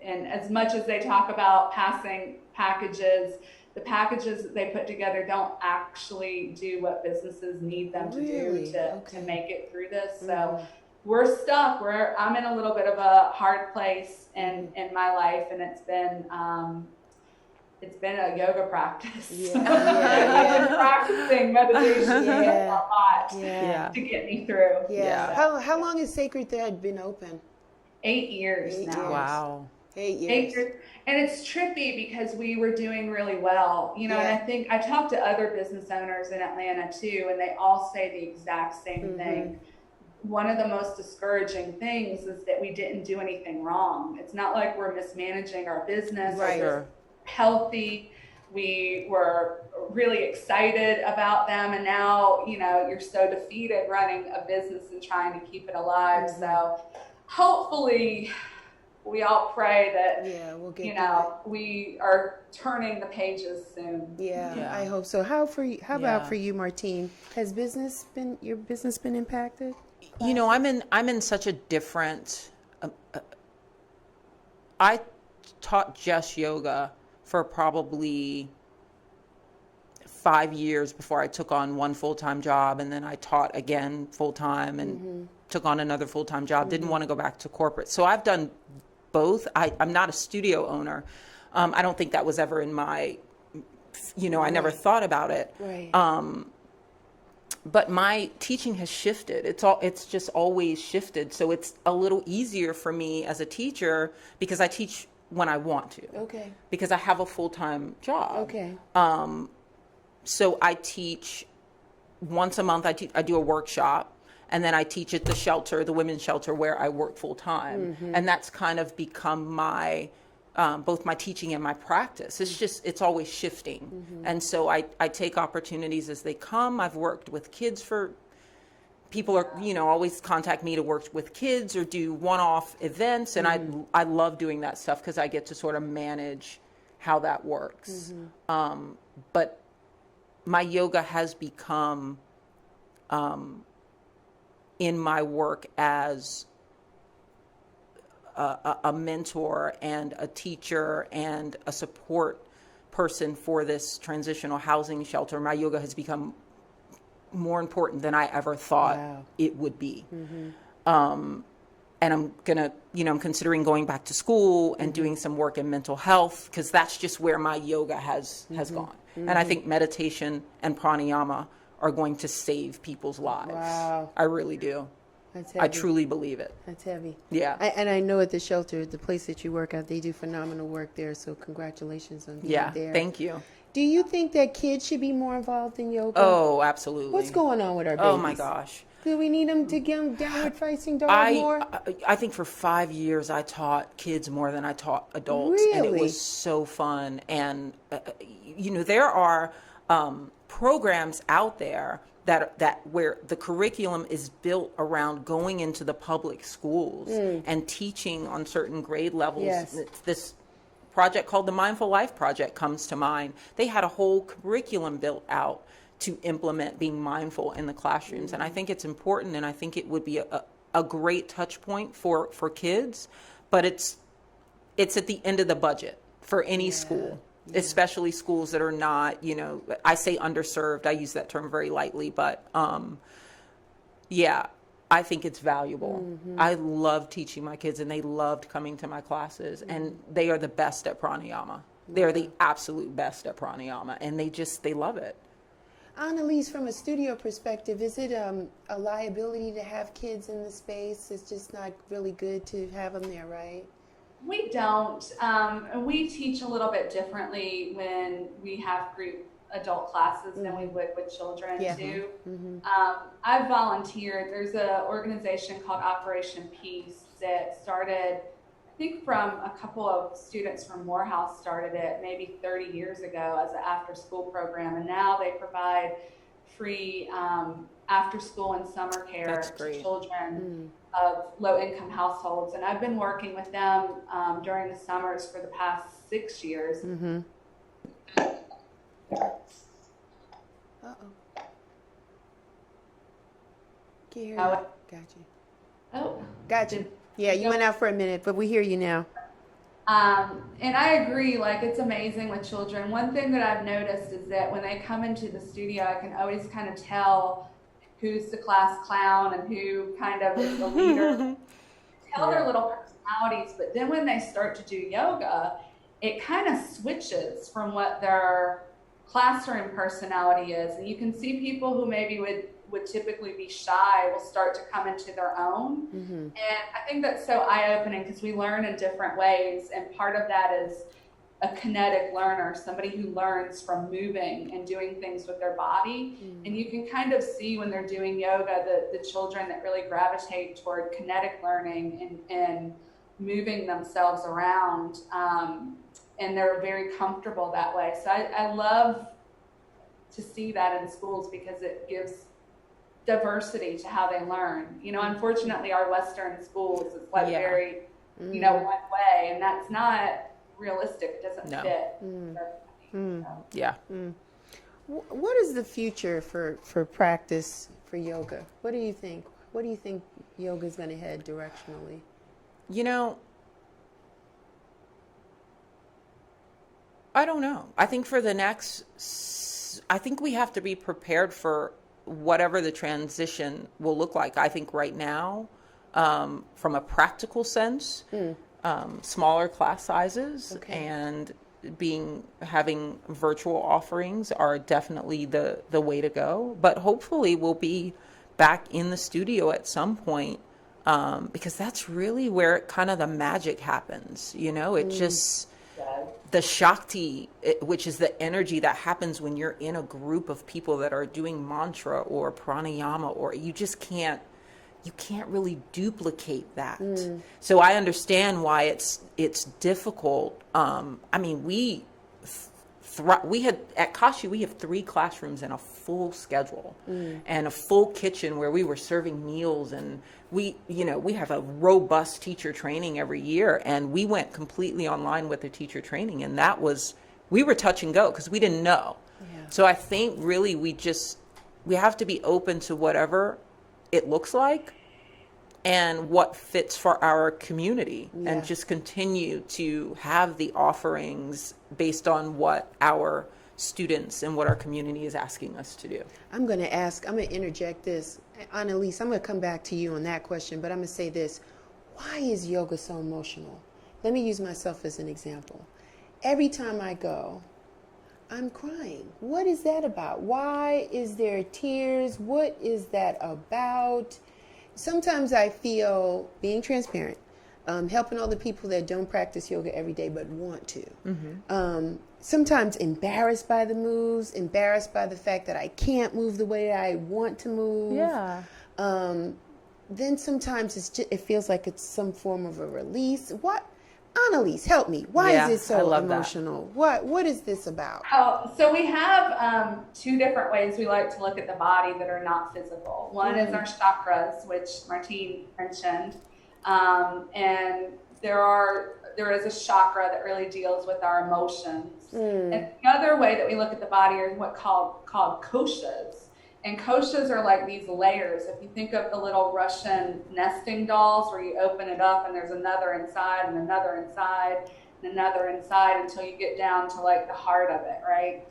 And as much as they talk about passing packages, the packages that they put together don't actually do what businesses need them to do to make it through this. So we're stuck. I'm in a little bit of a hard place in my life, and it's been a yoga practice. I've been practicing meditation a lot to get me through. How long has Sacred Thread been open? 8 years now. Wow. 8 years. 8 years. And it's trippy because we were doing really well, you know, and I think I talked to other business owners in Atlanta too, and they all say the exact same thing. One of the most discouraging things is that we didn't do anything wrong. It's not like we're mismanaging our business. We're healthy. We were really excited about them. And now, you know, you're so defeated running a business and trying to keep it alive. So hopefully we all pray that, we'll get we are turning the pages soon. I hope so. How about for you, Marrteen? Has your business been impacted? You know, I'm in such a different I taught just yoga for probably 5 years before I took on one full-time job, and then I taught again full-time and took on another full-time job. Didn't want to go back to corporate. So I've done both. I'm not a studio owner. I don't think that was ever in my, I never thought about it. Right. But my teaching has shifted. It's just always shifted. So it's a little easier for me as a teacher because I teach when I want to. Okay. Because I have a full-time job. Okay. So I teach once a month. I do a workshop, and then I teach at the shelter, the women's shelter, where I work full time. And that's kind of become my both my teaching and my practice. It's always shifting. And so I take opportunities as they come. I've worked with kids people are, always contact me to work with kids or do one-off events. And I love doing that stuff because I get to sort of manage how that works. But my yoga has become, in my work as a mentor and a teacher and a support person for this transitional housing shelter, my yoga has become more important than I ever thought it would be. And I'm gonna, I'm considering going back to school and doing some work in mental health because that's just where my yoga has gone. And I think meditation and pranayama are going to save people's lives. Wow. I really do. That's heavy. I truly believe it. That's heavy. Yeah. And I know at the shelter, the place that you work at, they do phenomenal work there. So congratulations on being there. Thank you. Do you think that kids should be more involved in yoga? Oh, absolutely. What's going on with our babies? Oh my gosh. Do we need them to get downward facing dog more? I think for 5 years I taught kids more than I taught adults. And it Really? was so fun. And, there are programs out there that where the curriculum is built around going into the public schools and teaching on certain grade levels. Yes. This project called the Mindful Life Project comes to mind. They had a whole curriculum built out to implement being mindful in the classrooms. And I think it's important, and I think it would be a great touch point for kids, but it's at the end of the budget for any school. Especially schools that are not, I say underserved. I use that term very lightly, but I think it's valuable. I love teaching my kids, and they loved coming to my classes, and they are the best at pranayama. They're the absolute best at pranayama, and they love it. Annelise, from a studio perspective, is it a liability to have kids in the space? It's just not really good to have them there, right? We don't. We teach a little bit differently when we have group adult classes than we would with children too. I've volunteered. There's an organization called Operation Peace that started, I think from a couple of students from Morehouse started it maybe 30 years ago as an after school program. And now they provide free after school and summer care to children of low-income households, and I've been working with them during the summers for the past 6 years. Uh-oh. Can you hear me? Oh. Got you. Oh, Got you. Yeah, you went out for a minute, but we hear you now. And I agree, it's amazing with children. One thing that I've noticed is that when they come into the studio, I can always kind of tell who's the class clown and who kind of is the leader. Tell their little personalities, but then when they start to do yoga, it kind of switches from what their classroom personality is. And you can see people who maybe would typically be shy will start to come into their own. And I think that's so eye-opening because we learn in different ways, and part of that is a kinetic learner, somebody who learns from moving and doing things with their body. And you can kind of see when they're doing yoga the children that really gravitate toward kinetic learning and moving themselves around, and they're very comfortable that way. So I love to see that in schools because it gives diversity to how they learn. Unfortunately, our Western schools is very, one way, and that's not realistic. It doesn't fit. What is the future for practice for yoga? What do you think? What do you think yoga is going to head directionally? I don't know. I think for the next, I think we have to be prepared for whatever the transition will look like. I think right now, from a practical sense, smaller class sizes and having virtual offerings are definitely the way to go. But hopefully we'll be back in the studio at some point, because that's really where kind of the magic happens. You know, it just, the Shakti, which is the energy that happens when you're in a group of people that are doing mantra or pranayama, or you can't really duplicate that. So I understand why it's difficult. I mean, we had at Kashi, we have 3 classrooms and a full schedule and a full kitchen where we were serving meals, and we have a robust teacher training every year, and we went completely online with the teacher training, and we were touch and go because we didn't know. So I think really we have to be open to whatever it looks like and what fits for our community, and just continue to have the offerings based on what our students and what our community is asking us to do. I'm going to interject this. Annelise, I'm going to come back to you on that question, but I'm going to say this. Why is yoga so emotional? Let me use myself as an example. Every time I go, I'm crying. What is that about? Why is there tears? What is that about? Sometimes I feel, being transparent, helping all the people that don't practice yoga every day but want to. Sometimes embarrassed by the moves, embarrassed by the fact that I can't move the way I want to move. Then sometimes it feels like it's some form of a release. What? Annelise, help me. Why is it so emotional? What is this about? So we have 2 different ways we like to look at the body that are not physical. One is our chakras, which Marrteen mentioned, and there is a chakra that really deals with our emotions. And the other way that we look at the body are what called koshas. And koshas are like these layers. If you think of the little Russian nesting dolls where you open it up and there's another inside and another inside and another inside until you get down to like the heart of it, right?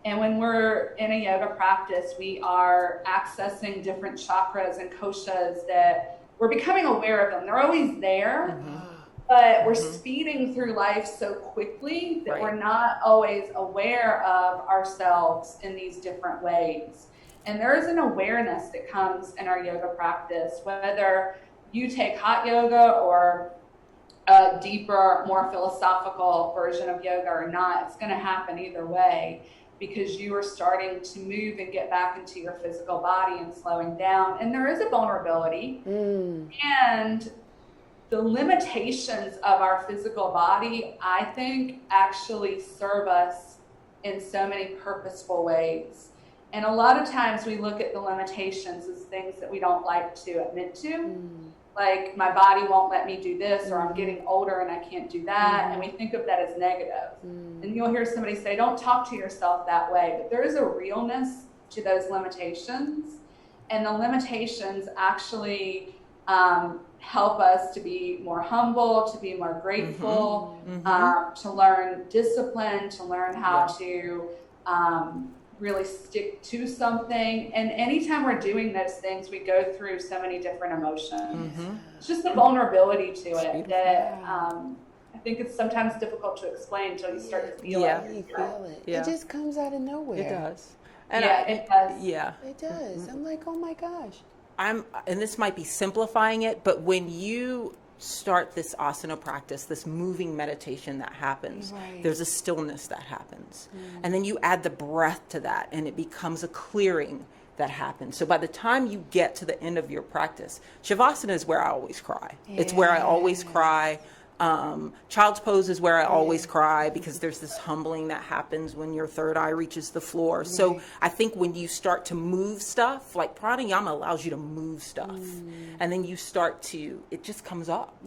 And when we're in a yoga practice, we are accessing different chakras and koshas that we're becoming aware of them. They're always there, but we're speeding through life so quickly that we're not always aware of ourselves in these different ways. And there is an awareness that comes in our yoga practice, whether you take hot yoga or a deeper, more philosophical version of yoga or not. It's going to happen either way, because you are starting to move and get back into your physical body and slowing down. And there is a vulnerability. And the limitations of our physical body, I think, actually serve us in so many purposeful ways. And a lot of times we look at the limitations as things that we don't like to admit to. Like, my body won't let me do this, or I'm getting older and I can't do that. And we think of that as negative. And you'll hear somebody say, don't talk to yourself that way. But there is a realness to those limitations. And the limitations actually help us to be more humble, to be more grateful, to learn discipline, to learn how to really stick to something. And anytime we're doing those things, we go through so many different emotions. It's just the vulnerability to it that I think it's sometimes difficult to explain until you start to feel it. You feel it. It just comes out of nowhere. It does. And it does. It does. I'm like, oh my gosh. And this might be simplifying it, but when you start this asana practice, this moving meditation that happens, there's a stillness that happens. And then you add the breath to that, and it becomes a clearing that happens. So by the time you get to the end of your practice, Shavasana is where I always cry. It's where I always cry. Child's pose is where I always cry, because there's this humbling that happens when your third eye reaches the floor. So I think when you start to move stuff, like pranayama allows you to move stuff, and then you start to, it just comes up.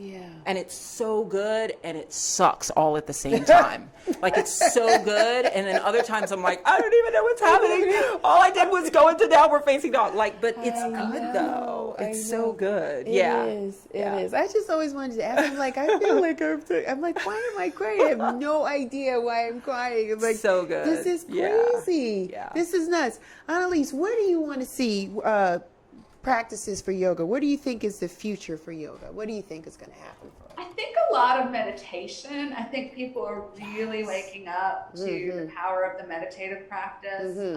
And it's so good, and it sucks all at the same time. Like, it's so good, and then other times I'm like, I don't even know what's happening. All I did was go into downward facing dog. Like, but it's good though. It's I so know. good. It Yeah. is. It Yeah. is. I just always wanted to ask. I'm like, I feel like I'm like, why am I crying? I have no idea why I'm crying. I'm like, So good. this is Yeah. crazy. Yeah. This is nuts. Annelise, where do you want to see practices for yoga? What do you think is the future for yoga? What do you think is going to happen for us? I think a lot of meditation. I think people are really waking up to the power of the meditative practice,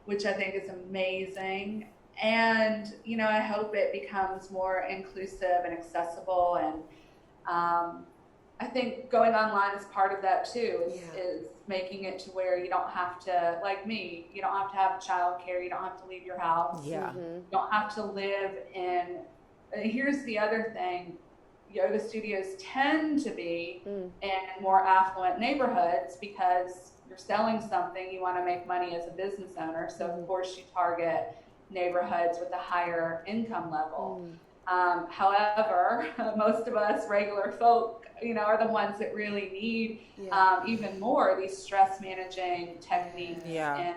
which I think is amazing. And, you know, I hope it becomes more inclusive and accessible. And I think going online is part of that too, is making it to where you don't have to, like me, you don't have to have childcare, you don't have to leave your house. Yeah. You don't have to live in, here's the other thing, yoga studios tend to be in more affluent neighborhoods because you're selling something, you want to make money as a business owner. So of course you target neighborhoods with a higher income level. However, most of us regular folk, you know, are the ones that really need even more these stress managing techniques and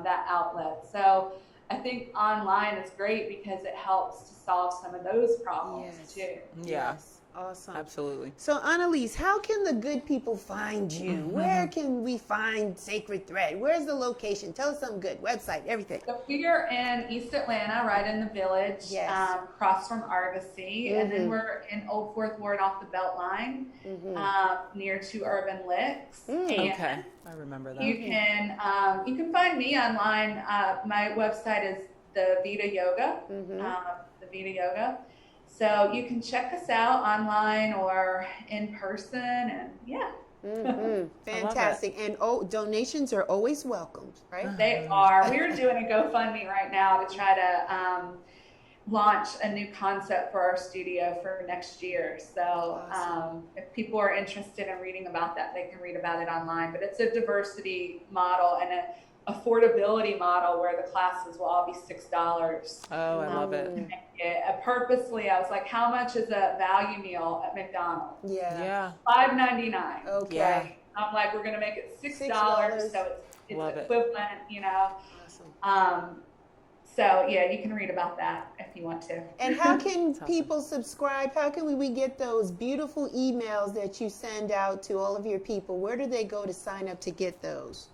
that outlet. So I think online is great because it helps to solve some of those problems too. Yeah. Yes. Awesome. Absolutely. So, Annelise, how can the good people find you? Where can we find Sacred Thread? Where's the location? Tell us something good. Website, everything. So we are in East Atlanta, right in the Village, across from Argosy. And then we're in Old Fourth Ward off the Beltline, near to Urban Licks. Okay. I remember that. You can find me online. My website is the Vita Yoga, the Vita Yoga. So you can check us out online or in person, and Fantastic. And donations are always welcomed, right? They are. We're doing a GoFundMe right now to try to launch a new concept for our studio for next year. So if people are interested in reading about that, they can read about it online. But it's a diversity model and an affordability model where the classes will all be $6. Oh, I love it. Purposely, I was like, how much is a value meal at McDonald's? Yeah. $5.99. Okay. Yeah. I'm like, we're going to make it $6, so it's Love equivalent, you know. Awesome. So yeah, you can read about that if you want to. And how can people subscribe? How can we get those beautiful emails that you send out to all of your people? Where do they go to sign up to get those?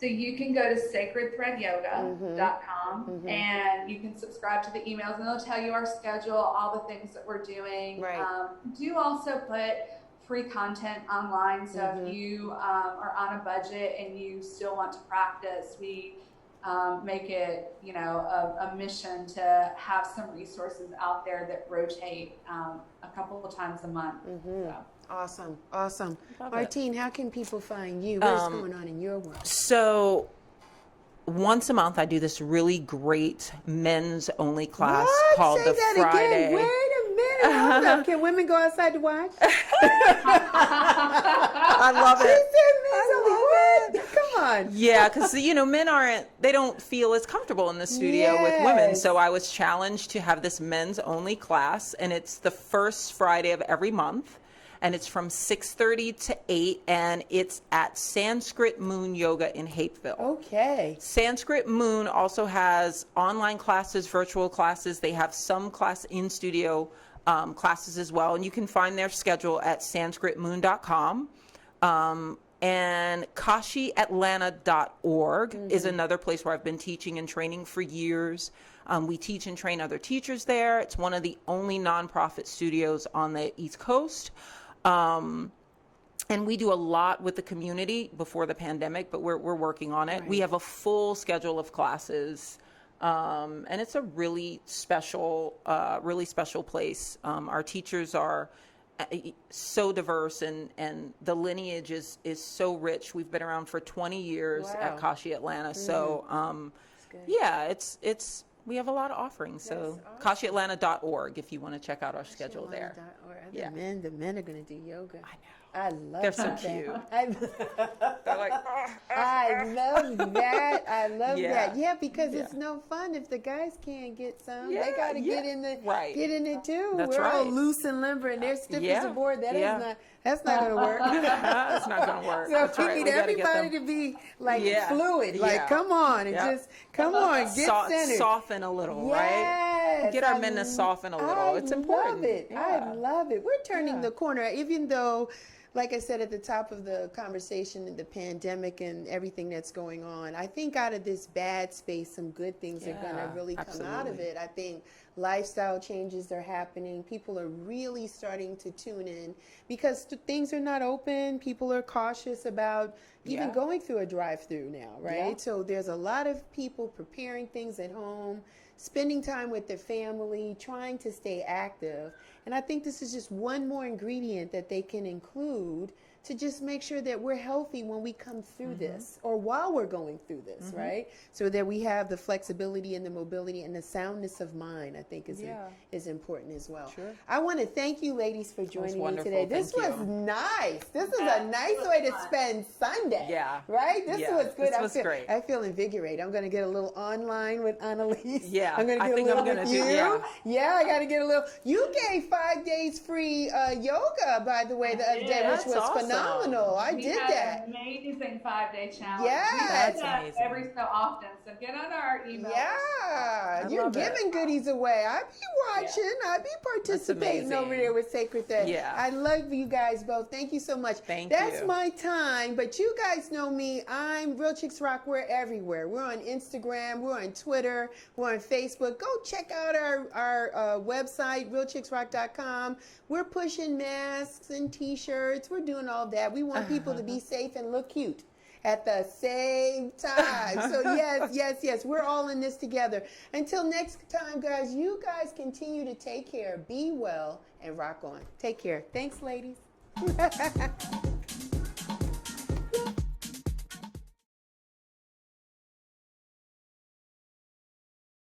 So you can go to sacredthreadyoga.com and you can subscribe to the emails, and they'll tell you our schedule, all the things that we're doing. Right. Do also put free content online. So if you are on a budget and you still want to practice, we make it, you know, a mission to have some resources out there that rotate a couple of times a month. So. Awesome. Awesome. Love Marrteen, how can people find you? What's going on in your world? So once a month, I do this really great men's only class called Say the that Friday. again. Wait a minute. Hold up. Can women go outside to watch? I love it. Come on. Yeah, because, you know, men they don't feel as comfortable in the studio with women. Yes. So I was challenged to have this men's only class, and it's the first Friday of every month. And it's from 6:30 to 8, and it's at Sanskrit Moon Yoga in Hapeville. Okay. Sanskrit Moon also has online classes, virtual classes. They have some class in studio classes as well, and you can find their schedule at sanskritmoon.com. And kashiatlanta.org is another place where I've been teaching and training for years. We teach and train other teachers there. It's one of the only nonprofit studios on the East Coast. And we do a lot with the community before the pandemic, but we're working on it. Right. We have a full schedule of classes, and it's a really special place. Our teachers are so diverse, and the lineage is so rich. We've been around for 20 years at Kashi Atlanta. So, yeah, we have a lot of offerings. So awesome. kashiatlanta.org if you want to check out our schedule there. Yeah. The men are going to do yoga. I know. I love They're so that. cute. They're like, I love that. I love that. Yeah, because it's no fun if the guys can't get some. They got to get in it too. We're all loose and limber, and they're stiff as a board. That's not going to work. That's not going to work. So we need everybody to be like fluid. Like, come on, and just come on, get centered. Soften a little, right? Yes. Get our men to soften a little. It's important. I love it. Yeah. I love it. We're turning Yeah. the corner, even though, like I said at the top of the conversation, the pandemic and everything that's going on, I think out of this bad space, some good things are going to Yeah, really come out of absolutely. it. I think lifestyle changes are happening. People are really starting to tune in because things are not open. People are cautious about even Yeah. going through a drive-through now, right? Yeah. So there's a lot of people preparing things at home, spending time with their family, trying to stay active. And I think this is just one more ingredient that they can include to just make sure that we're healthy when we come through this or while we're going through this, right? So that we have the flexibility and the mobility and the soundness of mind, I think is important as well. Sure. I want to thank you ladies for joining me wonderful. today. This Thank was you. nice. This is a nice way to spend Sunday. Yeah. Right? This Yeah. was good. This was great. I feel invigorated. I'm going to get a little online with Annelise. Yeah, I'm going to I get think a little I'm gonna with do- you. yeah. Yeah, I got to get a little. You gave 5 days free yoga, by the way, the other day, did. which was That's awesome. phenomenal. I We did had that. an amazing 5-day challenge. Yes. We do That's that amazing. every so often. So get on our email. Yeah, you're love it. giving goodies away. I be watching. I be participating amazing. over there with Sacred Thread. Yeah. I love you guys both. Thank you so much. Thank That's you. my time. But you guys know me. I'm Real Chicks Rock. We're everywhere. We're on Instagram. We're on Twitter. We're on Facebook. Go check out our website, realchicksrock.com. We're pushing masks and T-shirts. We're doing all that. We want people to be safe and look cute at the same time. So yes, we're all in this together. Until next time, guys, you guys continue to take care, be well, and rock on. Take care. Thanks, ladies.